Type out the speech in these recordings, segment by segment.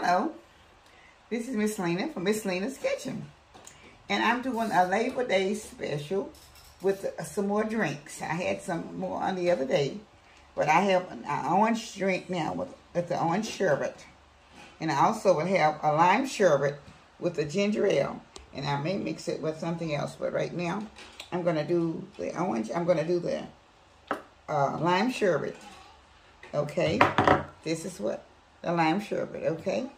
Hello, this is Miss Lena from Miss Lena's Kitchen. And I'm doing a Labor Day special with some more drinks. I had some more on the other day, but I have an orange drink now with the orange sherbet. And I also will have a lime sherbet with the ginger ale. And I may mix it with something else, but right now I'm going to do the orange. I'm going to do the lime sherbet. Okay, this is what the lime sherbet, okay?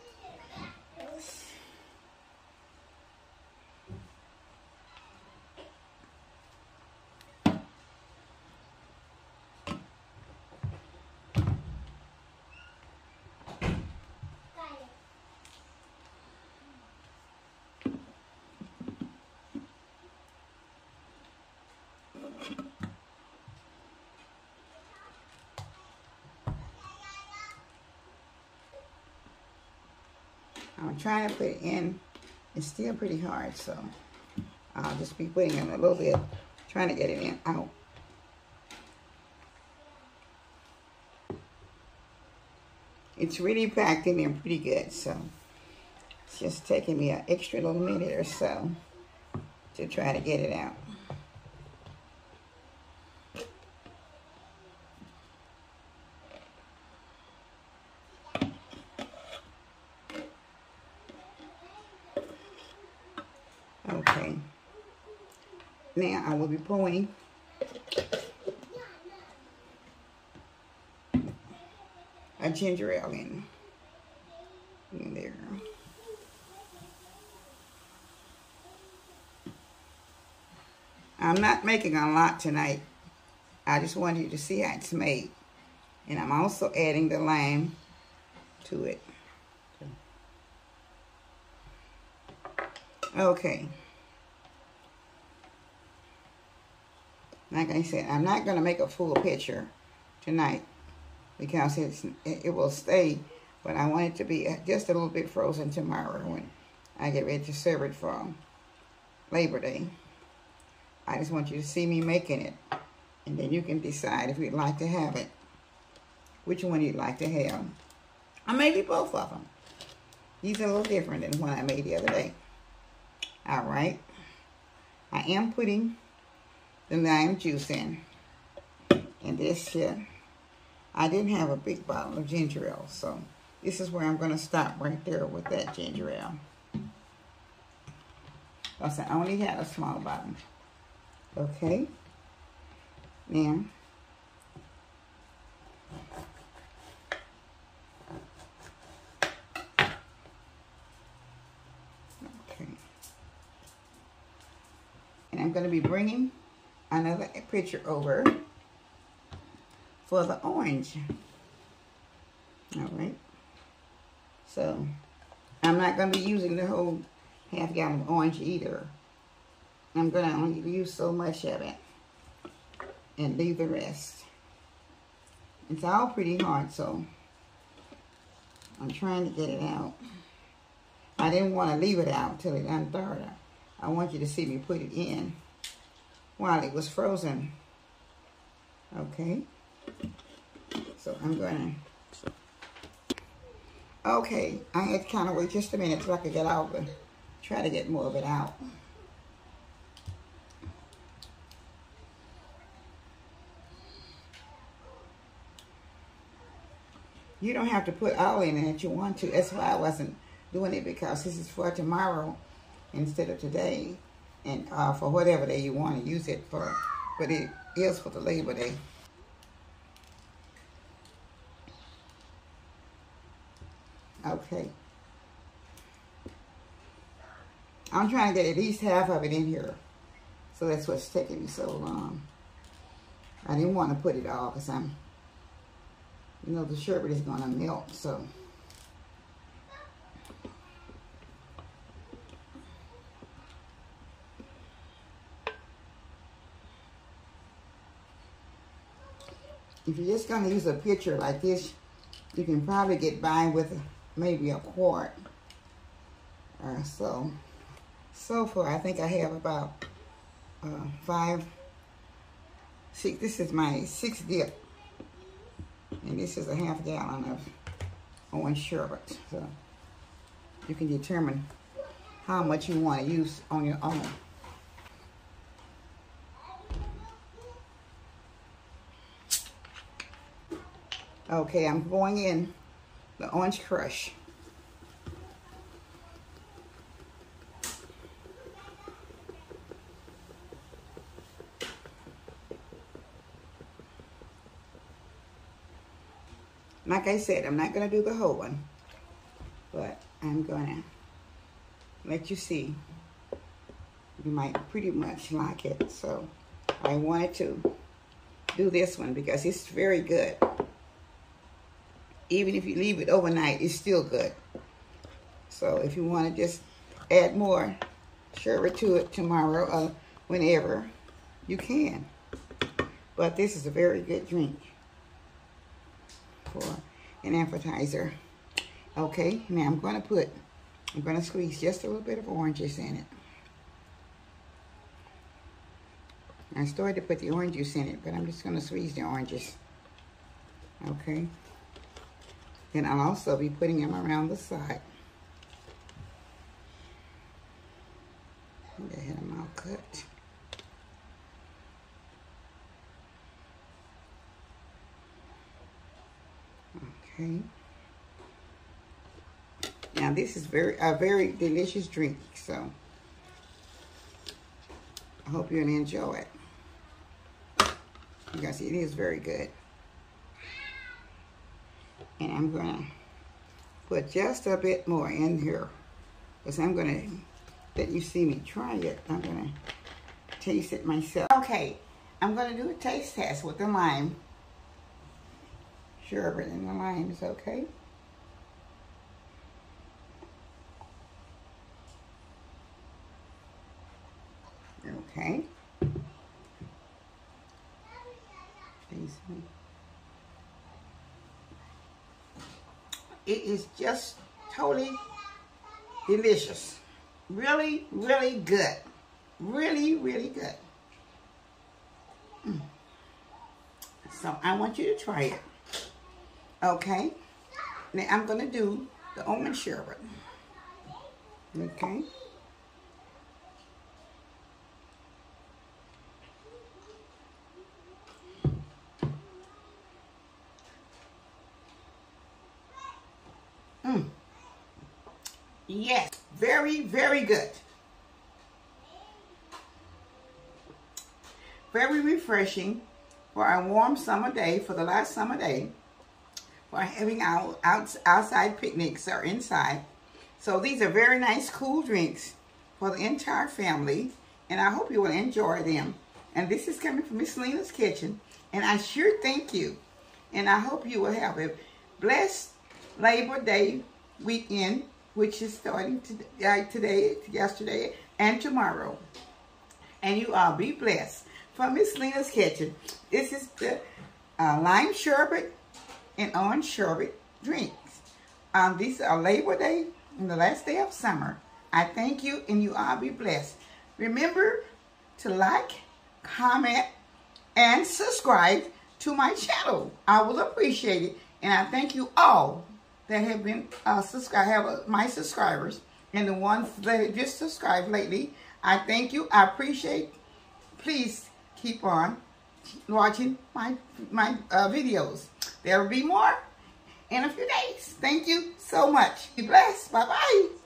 I'm trying to put it in. It's still pretty hard, so I'll just be putting in a little bit, trying to get it out. It's really packed in there pretty good, so it's just taking me an extra little minute or so to try to get it out. Okay, now I will be pouring a ginger ale in there. I'm not making a lot tonight. I just wanted you to see how it's made. And I'm also adding the lime to it. Okay. Like I said, I'm not going to make a full picture tonight because it will stay, but I want it to be just a little bit frozen tomorrow when I get ready to serve it for Labor Day. I just want you to see me making it, and then you can decide if you'd like to have it, which one you'd like to have. Or maybe both of them. These are a little different than what I made the other day. All right, I am putting the lime juice in. And this here, I didn't have a big bottle of ginger ale, so this is where I'm going to stop right there with that ginger ale. Because I only had a small bottle. Okay, now, I'm going to be bringing another pitcher over for the orange. All right. So, I'm not going to be using the whole half gallon of orange either. I'm going to only use so much of it and leave the rest. It's all pretty hard, so I'm trying to get it out. I didn't want to leave it out till it unthawed. I want you to see me put it in while it was frozen. Okay. So I'm going to... Okay. I had to kind of wait just a minute so I could get out and try to get more of it out. You don't have to put all in it if you want to. That's why I wasn't doing it, because this is for tomorrow instead of today, and for whatever day you want to use it for, but it is for the Labor Day. Okay. I'm trying to get at least half of it in here, so that's what's taking me so long. I didn't want to put it all because you know, the sherbet is going to melt, so. If you're just going to use a pitcher like this, you can probably get by with maybe a quart or so. So far, I think I have about 5, 6. This is my 6th dip. And this is a half gallon of orange sherbet. So you can determine how much you want to use on your own. Okay, I'm going in the orange crush. Like I said, I'm not going to do the whole one, but I'm going to let you see. You might pretty much like it, so I wanted to do this one because it's very good. Even if you leave it overnight, it's still good. So if you want to just add more sherbet to it tomorrow or whenever, you can. But this is a very good drink for an appetizer. Okay, now I'm going to squeeze just a little bit of orange juice in it. I started to put the orange juice in it, but I'm just going to squeeze the oranges. Okay. Then I'll also be putting them around the side. Get them all cut. Okay. Now this is a very delicious drink, so I hope you'll enjoy it. Because it is very good. And I'm going to put just a bit more in here. Because I'm going to let you see me try it. I'm going to taste it myself. Okay, I'm going to do a taste test with the lime. Sherbet and the limes, okay? Okay. It is just totally delicious. Really, really good. Really, really good. So I want you to try it. Okay? Now I'm going to do the almond sherbet. Okay? Yes, very, very good. Very refreshing for a warm summer day, for the last summer day, for having outside picnics or inside. So these are very nice, cool drinks for the entire family, and I hope you will enjoy them. And this is coming from Miss Lena's Kitchen, and I sure thank you. And I hope you will have a blessed Labor Day weekend, which is starting today, yesterday, and tomorrow. And you all be blessed. From Miss Lena's Kitchen, this is the lime sherbet and orange sherbet drinks. These are Labor Day and the last day of summer. I thank you, and you all be blessed. Remember to like, comment, and subscribe to my channel. I will appreciate it. And I thank you all that have been my subscribers, and the ones that have just subscribed lately. I thank you. I appreciate. Please keep on watching my videos. There will be more in a few days. Thank you so much. Be blessed. Bye-bye.